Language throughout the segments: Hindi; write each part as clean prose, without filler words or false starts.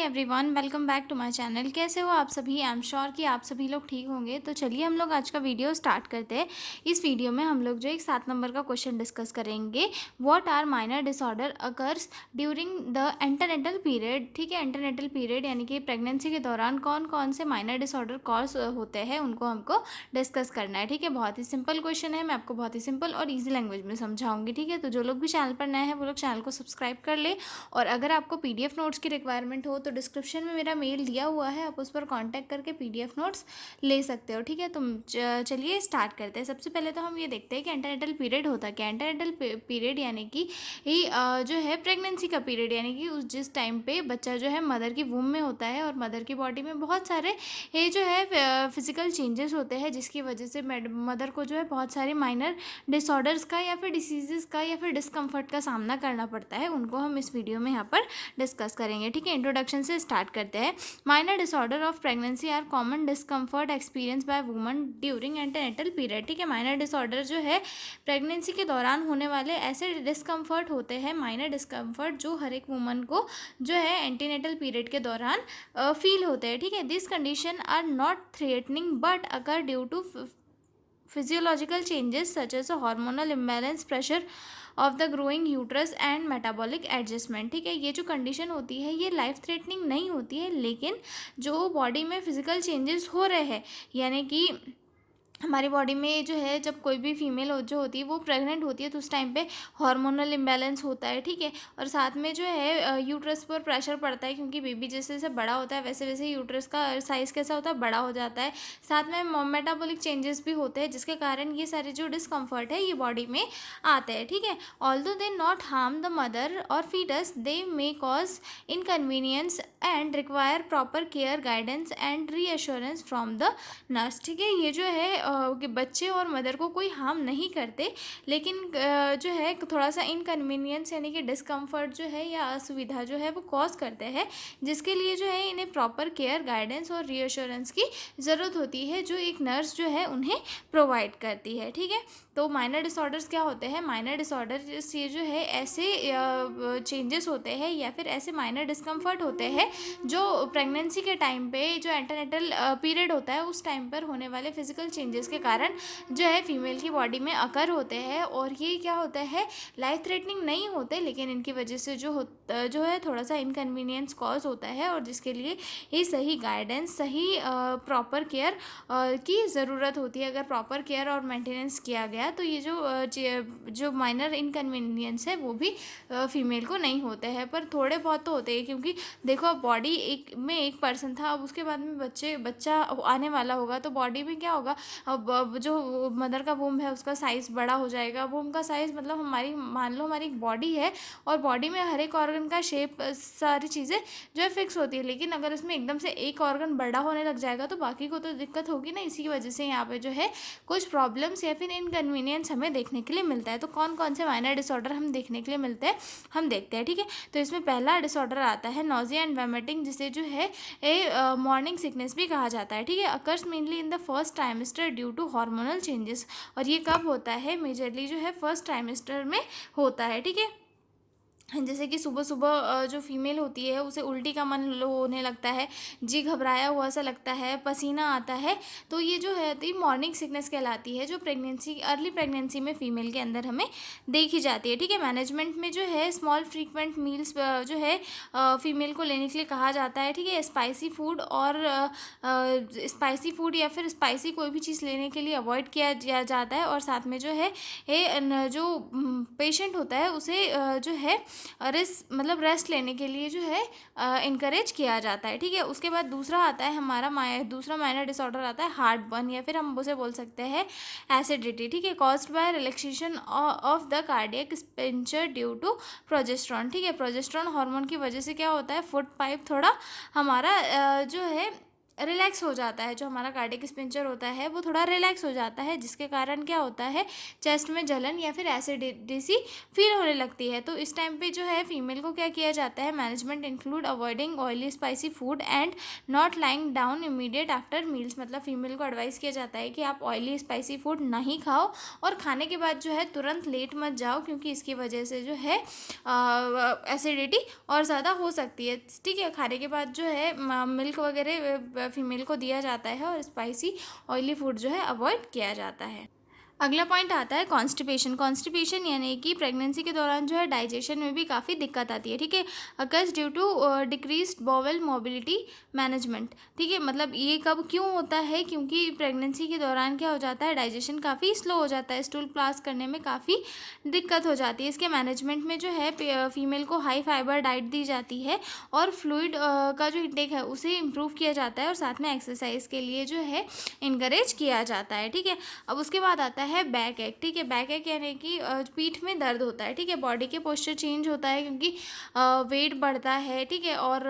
Everyone, welcome back to my channel. कैसे हो आप सभी? आई एम श्योर कि आप सभी लोग ठीक होंगे। तो चलिए हम लोग आज का वीडियो स्टार्ट करते हैं। इस वीडियो में हम लोग जो एक 7 नंबर का क्वेश्चन डिस्कस करेंगे। What are minor disorder occurs during the antenatal period. ठीक है, एंटरनेटल पीरियड यानी कि प्रेगनेंसी के दौरान कौन कौन से माइनर डिसऑर्डर कॉज होते हैं उनको हमको डिस्कस करना है। ठीक है, बहुत ही सिंपल क्वेश्चन है। मैं आपको बहुत ही सिंपल और ईजी लैंग्वेज में समझाऊंगी। ठीक है, तो जो लोग भी चैनल पर नए हैं वो लोग चैनल को सब्सक्राइब कर ले। और अगर आपको पीडीएफ नोट्स की रिक्वायरमेंट हो तो डिस्क्रिप्शन में मेरा मेल दिया हुआ है, आप उस पर कांटेक्ट करके पीडीएफ नोट्स ले सकते हो। ठीक है, तो चलिए स्टार्ट करते हैं। सबसे पहले तो हम ये देखते हैं कि एंटरनेटल पीरियड होता क्या है। एंटरनेटल पीरियड यानी कि जो है प्रेगनेंसी का पीरियड, यानी कि उस जिस टाइम पे बच्चा जो है मदर की वूम में होता है और मदर की बॉडी में बहुत सारे ये जो है फिजिकल चेंजेस होते हैं, जिसकी वजह से मदर को जो है बहुत सारे माइनर डिसऑर्डर्स का या फिर डिसीजेस का या फिर डिस्कम्फर्ट का सामना करना पड़ता है। उनको हम इस वीडियो में यहाँ पर डिस्कस करेंगे। ठीक है, इंट्रोडक्शन से स्टार्ट करते हैं। Minor disorder of pregnancy are common discomfort experience by woman during antenatal period. ठीक है, माइनर डिसऑर्डर जो है प्रेगनेंसी के दौरान होने वाले ऐसे डिस्कम्फर्ट होते हैं, माइनर डिस्कम्फर्ट जो हर एक वुमन को जो है एंटीनेटल पीरियड के दौरान फील होते हैं। ठीक है, this condition are not threatening but occur due to physiological changes such as a hormonal imbalance, pressure of the growing uterus and metabolic adjustment। ठीक है, ये जो कंडीशन होती है ये लाइफ थ्रेटनिंग नहीं होती है, लेकिन जो बॉडी में फिजिकल चेंजेस हो रहे हैं, यानी कि हमारी बॉडी में जो है जब कोई भी फीमेल जो होती है वो प्रेग्नेंट होती है तो उस टाइम पे हार्मोनल इम्बैलेंस होता है। ठीक है, और साथ में जो है यूट्रस पर प्रेशर पड़ता है, क्योंकि बेबी जैसे जैसे बड़ा होता है वैसे वैसे यूट्रस का साइज़ कैसा होता है, बड़ा हो जाता है। साथ में मेटाबॉलिक चेंजेस भी होते हैं, जिसके कारण ये सारे जो डिस्कम्फर्ट है ये बॉडी में आते हैं। ठीक है, although they not harm the mother और fetus, they may cause inconvenience and require proper care, guidance and reassurance from the nurse. ठीक है, ये जो है कि बच्चे और मदर को कोई हार्म नहीं करते, लेकिन जो है थोड़ा सा इनकन्वीनियंस यानी कि डिस्कम्फर्ट जो है या असुविधा जो है वो कॉज करते हैं, जिसके लिए जो है इन्हें प्रॉपर केयर, गाइडेंस और रीअश्योरेंस की ज़रूरत होती है, जो एक नर्स जो है उन्हें प्रोवाइड करती है। ठीक है, तो माइनर डिसऑर्डर्स क्या होते हैं? माइनर डिसऑर्डर्स ये जो है ऐसे चेंजेस होते हैं या फिर ऐसे माइनर डिस्कम्फर्ट होते हैं जो प्रेगनेंसी के टाइम पे, जो एंटरनेटल पीरियड होता है उस टाइम पर होने वाले फिजिकल चेंजेस के कारण जो है फीमेल की बॉडी में अकर होते हैं। और ये क्या होता है, लाइफ थ्रेटनिंग नहीं होते, लेकिन इनकी वजह से जो है थोड़ा सा इनकन्वीनियंस कॉज होता है, और जिसके लिए ये सही गाइडेंस, सही प्रॉपर केयर की ज़रूरत होती है। अगर प्रॉपर केयर और मेंटेनेंस किया गया तो ये जो माइनर इनकन्वीनियंस है वो भी फीमेल को नहीं होते हैं, पर थोड़े बहुत तो होते हैं, क्योंकि देखो बॉडी एक पर्सन था, अब उसके बाद में बच्चा आने वाला होगा, तो बॉडी में क्या होगा, अब जो मदर का वूम है उसका साइज़ बड़ा हो जाएगा। वूम का साइज़ मतलब मान लो हमारी एक बॉडी है और बॉडी में हर एक ऑर्गन का शेप, सारी चीज़ें जो है फिक्स होती है, लेकिन अगर इसमें एकदम से एक ऑर्गन बड़ा होने लग जाएगा तो बाकी को तो दिक्कत होगी ना। इसी की वजह से यहाँ पे जो है कुछ प्रॉब्लम्स या फिर इनकन्वीनियंस हमें देखने के लिए मिलता है। तो कौन कौन से माइनर डिसऑर्डर हम देखने के लिए मिलते हैं, हम देखते हैं। ठीक है, तो इसमें पहला डिसऑर्डर आता है नोजिया एंड वोमिटिंग, जिसे जो है मॉर्निंग सिकनेस भी कहा जाता है। ठीक है, occurs mainly in the first trimester due to hormonal changes. और ये कब होता है? मेजरली जो है फर्स्ट ट्राइमेस्टर में होता है। ठीक है, जैसे कि सुबह सुबह जो फीमेल होती है उसे उल्टी का मन लो होने लगता है, जी घबराया हुआ सा लगता है, पसीना आता है, तो ये जो है तो मॉर्निंग सिकनेस कहलाती है, जो अर्ली प्रेगनेंसी में फीमेल के अंदर हमें देखी जाती है। ठीक है, मैनेजमेंट में जो है स्मॉल फ्रीक्वेंट मील्स जो है फीमेल को लेने के लिए कहा जाता है। ठीक है, स्पाइसी फूड या फिर स्पाइसी कोई भी चीज़ लेने के लिए अवॉइड किया जाता है। और साथ में जो है जो पेशेंट होता है उसे जो है रेस्ट लेने के लिए जो है इनकरेज किया जाता है। ठीक है, उसके बाद दूसरा आता है हमारा दूसरा माइनर डिसऑर्डर आता है हार्ट बर्न, या फिर हम उसे बोल सकते हैं एसिडिटी। ठीक है, caused by relaxation of the cardiac sphincter due to progesterone. ठीक है, प्रोजेस्टेरोन हार्मोन की वजह से क्या होता है, फुट पाइप थोड़ा हमारा जो है रिलैक्स हो जाता है, जो हमारा कार्डियक स्पिंचर होता है वो थोड़ा रिलैक्स हो जाता है, जिसके कारण क्या होता है, चेस्ट में जलन या फिर एसिडिटी फील होने लगती है। तो इस टाइम पे जो है फीमेल को क्या किया जाता है, management include avoiding oily spicy food and not lying down immediate after meals. मतलब फीमेल को एडवाइस किया जाता है कि आप ऑयली स्पाइसी फूड नहीं खाओ और खाने के बाद जो है तुरंत लेट मत जाओ, क्योंकि इसकी वजह से जो है एसिडिटी और ज़्यादा हो सकती है। ठीक है, खाने के बाद जो है मिल्क वगैरह फीमेल को दिया जाता है और स्पाइसी ऑयली फूड जो है अवॉइड किया जाता है। अगला पॉइंट आता है कॉन्स्टिपेशन। कॉन्स्टिपेशन यानी कि प्रेगनेंसी के दौरान जो है डाइजेशन में भी काफ़ी दिक्कत आती है। ठीक है, occurs due to decreased bowel mobility management. ठीक है, मतलब ये कब क्यों होता है, क्योंकि प्रेगनेंसी के दौरान क्या हो जाता है, डाइजेशन काफ़ी स्लो हो जाता है, स्टूल पास करने में काफ़ी दिक्कत हो जाती है। इसके मैनेजमेंट में जो है फीमेल को हाई फाइबर डाइट दी जाती है और फ्लूइड का जो इंटेक है उसे इम्प्रूव किया जाता है और साथ में एक्सरसाइज के लिए जो है इनकरेज किया जाता है। ठीक है, अब उसके बाद आता है बैक एक। ठीक है, बैक एक यानी कि पीठ में दर्द होता है। ठीक है, बॉडी के पोस्चर चेंज होता है क्योंकि वेट बढ़ता है। ठीक है, और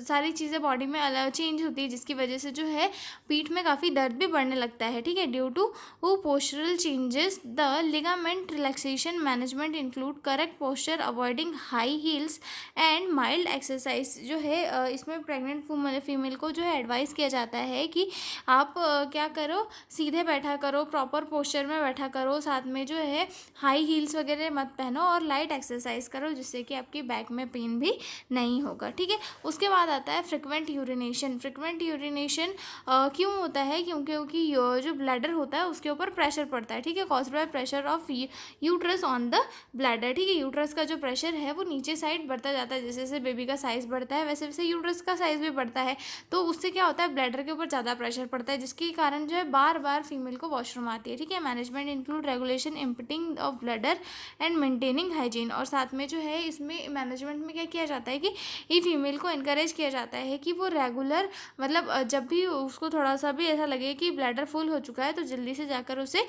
सारी चीज़ें बॉडी में अलग चेंज होती है, जिसकी वजह से जो है पीठ में काफ़ी दर्द भी बढ़ने लगता है। ठीक है, due to postural changes the ligament relaxation management include correct posture, avoiding high heels and mild exercise. जो है इसमें प्रेग्नेंट फीमेल को जो है एडवाइस किया जाता है कि आप क्या करो, सीधे बैठा करो, प्रॉपर पोस्चर में बैठा करो, साथ में जो है हाई हील्स वगैरह मत पहनो और लाइट एक्सरसाइज करो, जिससे कि आपकी बैक में पेन भी नहीं होगा। ठीक है, उसके बाद आता है फ्रिक्वेंट यूरिनेशन। फ्रिक्वेंट यूरिनेशन क्यों होता है, क्योंकि जो ब्लैडर होता है उसके ऊपर प्रेशर पड़ता है। ठीक है, caused by pressure of uterus on the bladder. ठीक है, यूट्रस का जो प्रेशर है वो नीचे साइड बढ़ता जाता है, जैसे जैसे बेबी का साइज़ बढ़ता है वैसे वैसे यूट्रस का साइज़ भी बढ़ता है। तो उससे क्या होता है, ब्लैडर के ऊपर ज़्यादा प्रेशर पड़ता है, जिसके कारण जो है बार बार फीमेल को वॉशरूम आती है। ठीक है, management include regulation emptying of bladder and maintaining hygiene. और साथ में जो है इसमें मैनेजमेंट में क्या किया जाता है कि ये फीमेल को इनकरेज किया जाता है कि वो रेगुलर, मतलब जब भी उसको थोड़ा सा भी ऐसा लगे कि ब्लैडर फुल हो चुका है तो जल्दी से जाकर उसे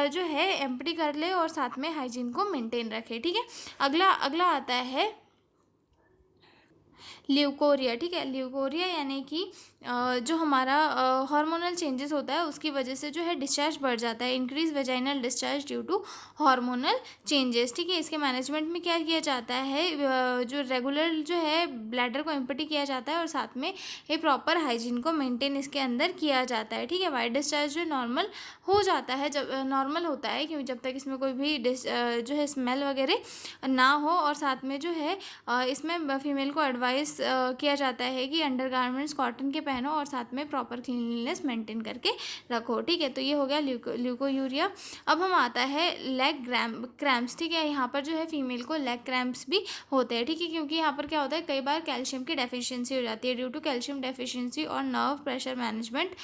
जो है एम्प्टी कर ले और साथ में हाइजीन को मेंटेन रखे। ठीक है, अगला अगला आता है ल्यूकोरिया। ठीक है, ल्यूकोरिया यानी कि जो हमारा हार्मोनल चेंजेस होता है उसकी वजह से जो है डिस्चार्ज बढ़ जाता है, increase vaginal discharge due to hormonal changes. ठीक है, इसके मैनेजमेंट में क्या किया जाता है, जो रेगुलर जो है ब्लैडर को एम्प्टी किया जाता है और साथ में ये प्रॉपर हाइजीन को मेंटेन इसके अंदर किया जाता है। ठीक है, वाइट डिस्चार्ज जो नॉर्मल हो जाता है, जब नॉर्मल होता है, क्योंकि जब तक इसमें कोई भी जो है स्मेल वगैरह ना हो। और साथ में जो है इसमें फीमेल को एडवाइस किया जाता है कि अंडरगारमेंट्स कॉटन के पहनो और साथ में प्रॉपर क्लीनलीनेस मेंटेन करके रखो। ठीक है, तो ये हो गया ल्यूकोयूरिया। अब हम आता है लेग क्रैम्प्स। ठीक है, यहाँ पर जो है फीमेल को लेग क्रैम्प्स भी होते हैं। ठीक है, क्योंकि यहाँ पर क्या होता है, कई बार कैल्शियम की डेफिशिएंसी हो जाती है, ड्यू टू कैल्शियम डेफिशिएंसी और nerve pressure management,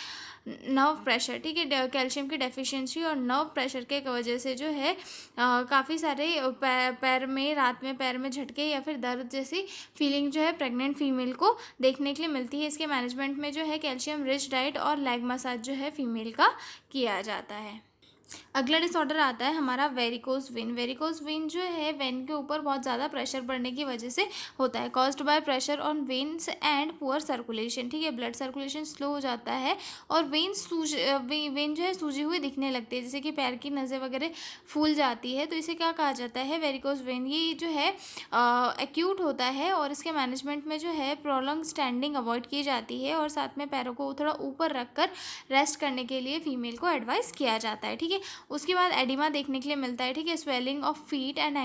nerve pressure. ठीक है, कैल्शियम की डेफिशिएंसी और नर्व प्रेशर के वजह से जो है काफ़ी सारे पैर में रात में पैर में झटके या फिर दर्द जैसी फीलिंग जो है प्रेग्नेंट फीमेल को देखने के लिए मिलती है। इसके मैनेजमेंट में जो है कैल्शियम रिच डाइट और लेग मसाज जो है फीमेल का किया जाता है। अगला डिसऑर्डर आता है हमारा वेरिकोज वेन। वेरिकोज वेन जो है वेन के ऊपर बहुत ज़्यादा प्रेशर पड़ने की वजह से होता है, caused by pressure on veins and poor circulation. ठीक है, ब्लड सर्कुलेशन स्लो हो जाता है और वेन जो है सूजी हुई दिखने लगती है, जैसे कि पैर की नसें वगैरह फूल जाती है, तो इसे क्या कहा जाता है, वेरिकोज वेन। ये जो है एक्यूट होता है और इसके मैनेजमेंट में जो है प्रोलॉन्ग स्टैंडिंग अवॉइड की जाती है और साथ में पैरों को थोड़ा ऊपर रख कर रेस्ट करने के लिए फीमेल को एडवाइस किया जाता है। ठीक है, उसके बाद एडिमा देखने के लिए मिलता है। ठीक है, swelling of feet and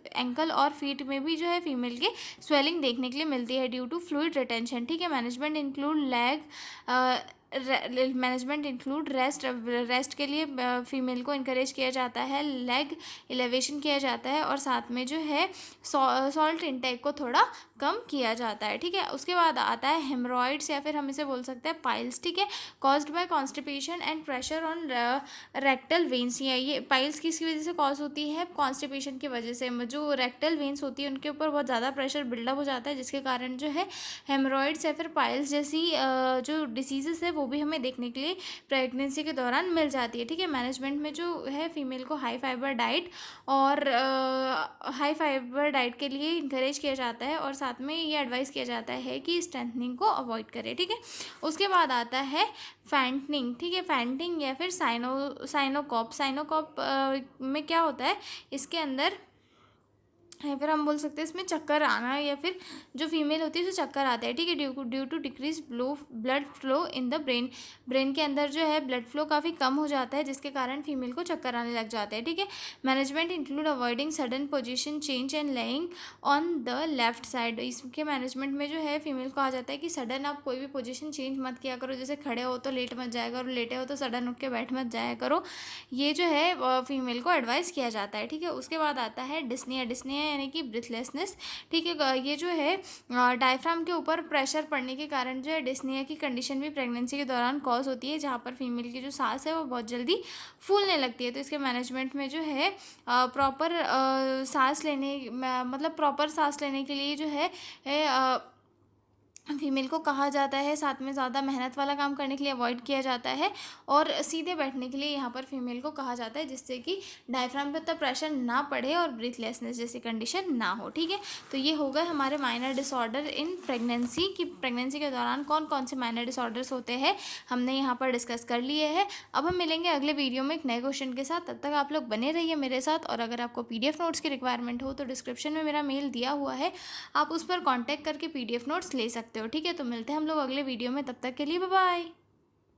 ankle और फीट में भी जो है फीमेल के स्वेलिंग देखने के लिए मिलती है ड्यू टू फ्लूइड रिटेंशन। ठीक है, मैनेजमेंट इंक्लूड रेस्ट के लिए फीमेल को इनकरेज किया जाता है, लेग एलिवेशन किया जाता है और साथ में जो है सॉल्ट इंटेक को थोड़ा कम किया जाता है। ठीक है, उसके बाद आता है हेमरॉइड्स या फिर हम इसे बोल सकते हैं पाइल्स। ठीक है, caused bye constipation and pressure on rectal veins. ये पाइल्स किसकी वजह से कॉज होती है, कॉन्स्टिपेशन की वजह से। जो रेक्टल वेन्स होती है उनके ऊपर बहुत ज़्यादा प्रेशर बिल्डअप हो जाता है, जिसके कारण जो है हेमरॉइड्स या फिर पाइल्स जैसी जो डिसीजेस है वो वो भी हमें देखने के लिए प्रेगनेंसी के दौरान मिल जाती है। ठीक है, मैनेजमेंट में जो है फीमेल को हाई फाइबर डाइट और हाई फाइबर डाइट के लिए इंकरेज किया जाता है, और साथ में ये एडवाइस किया जाता है कि स्ट्रेंथनिंग को अवॉइड करें। ठीक है, उसके बाद आता है फैंटनिंग। ठीक है, फैंटिंग या फिर साइनोकॉप में क्या होता है, इसके अंदर या फिर हम बोल सकते हैं इसमें चक्कर आना, या फिर जो फीमेल होती है उसे चक्कर आता है। ठीक है, due to decrease blood flow in the brain के अंदर जो है ब्लड फ्लो काफ़ी कम हो जाता है, जिसके कारण फीमेल को चक्कर आने लग जाते हैं। ठीक है, management include avoiding sudden position change and laying on the left side. इसके मैनेजमेंट में जो है फीमेल को आ जाता है कि सडन आप कोई भी पोजीशन चेंज मत किया करो, जैसे खड़े हो तो लेट मत जाया करो, लेटे हो तो सडन उठ के बैठ मत जाया करो, ये जो है फीमेल को एडवाइस किया जाता है। ठीक है, उसके बाद आता है डिस्निया यानी कि ब्रीथलेसनेस। ठीक है, ये जो है डायफ्राम के ऊपर प्रेशर पड़ने के कारण जो है डिस्निया की कंडीशन भी प्रेगनेंसी के दौरान कॉज होती है, जहाँ पर फीमेल की जो सांस है वो बहुत जल्दी फूलने लगती है। तो इसके मैनेजमेंट में जो है प्रॉपर सांस लेने मतलब प्रॉपर सांस लेने के लिए जो है फीमेल को कहा जाता है, साथ में ज़्यादा मेहनत वाला काम करने के लिए अवॉइड किया जाता है, और सीधे बैठने के लिए यहाँ पर फीमेल को कहा जाता है, जिससे कि डायफ्राम पे उतना प्रेशर ना पड़े और ब्रीथलेसनेस जैसी कंडीशन ना हो। ठीक है, तो ये हो गए हमारे माइनर डिसऑर्डर इन प्रेगनेंसी कि प्रेगनेंसी के दौरान कौन कौन से माइनर डिसऑर्डर्स होते हैं, हमने यहाँ पर डिस्कस कर लिए हैं। अब हम मिलेंगे अगले वीडियो में एक नए क्वेश्चन के साथ, तब तक आप लोग बने रहिए मेरे साथ। और अगर आपको PDF नोट्स की रिक्वायरमेंट हो तो डिस्क्रिप्शन में मेरा मेल दिया हुआ है, आप उस पर कॉन्टैक्ट करके PDF नोट्स ले सकते हो। ठीक है, तो मिलते हैं हम लोग अगले वीडियो में, तब तक के लिए बाय बाय।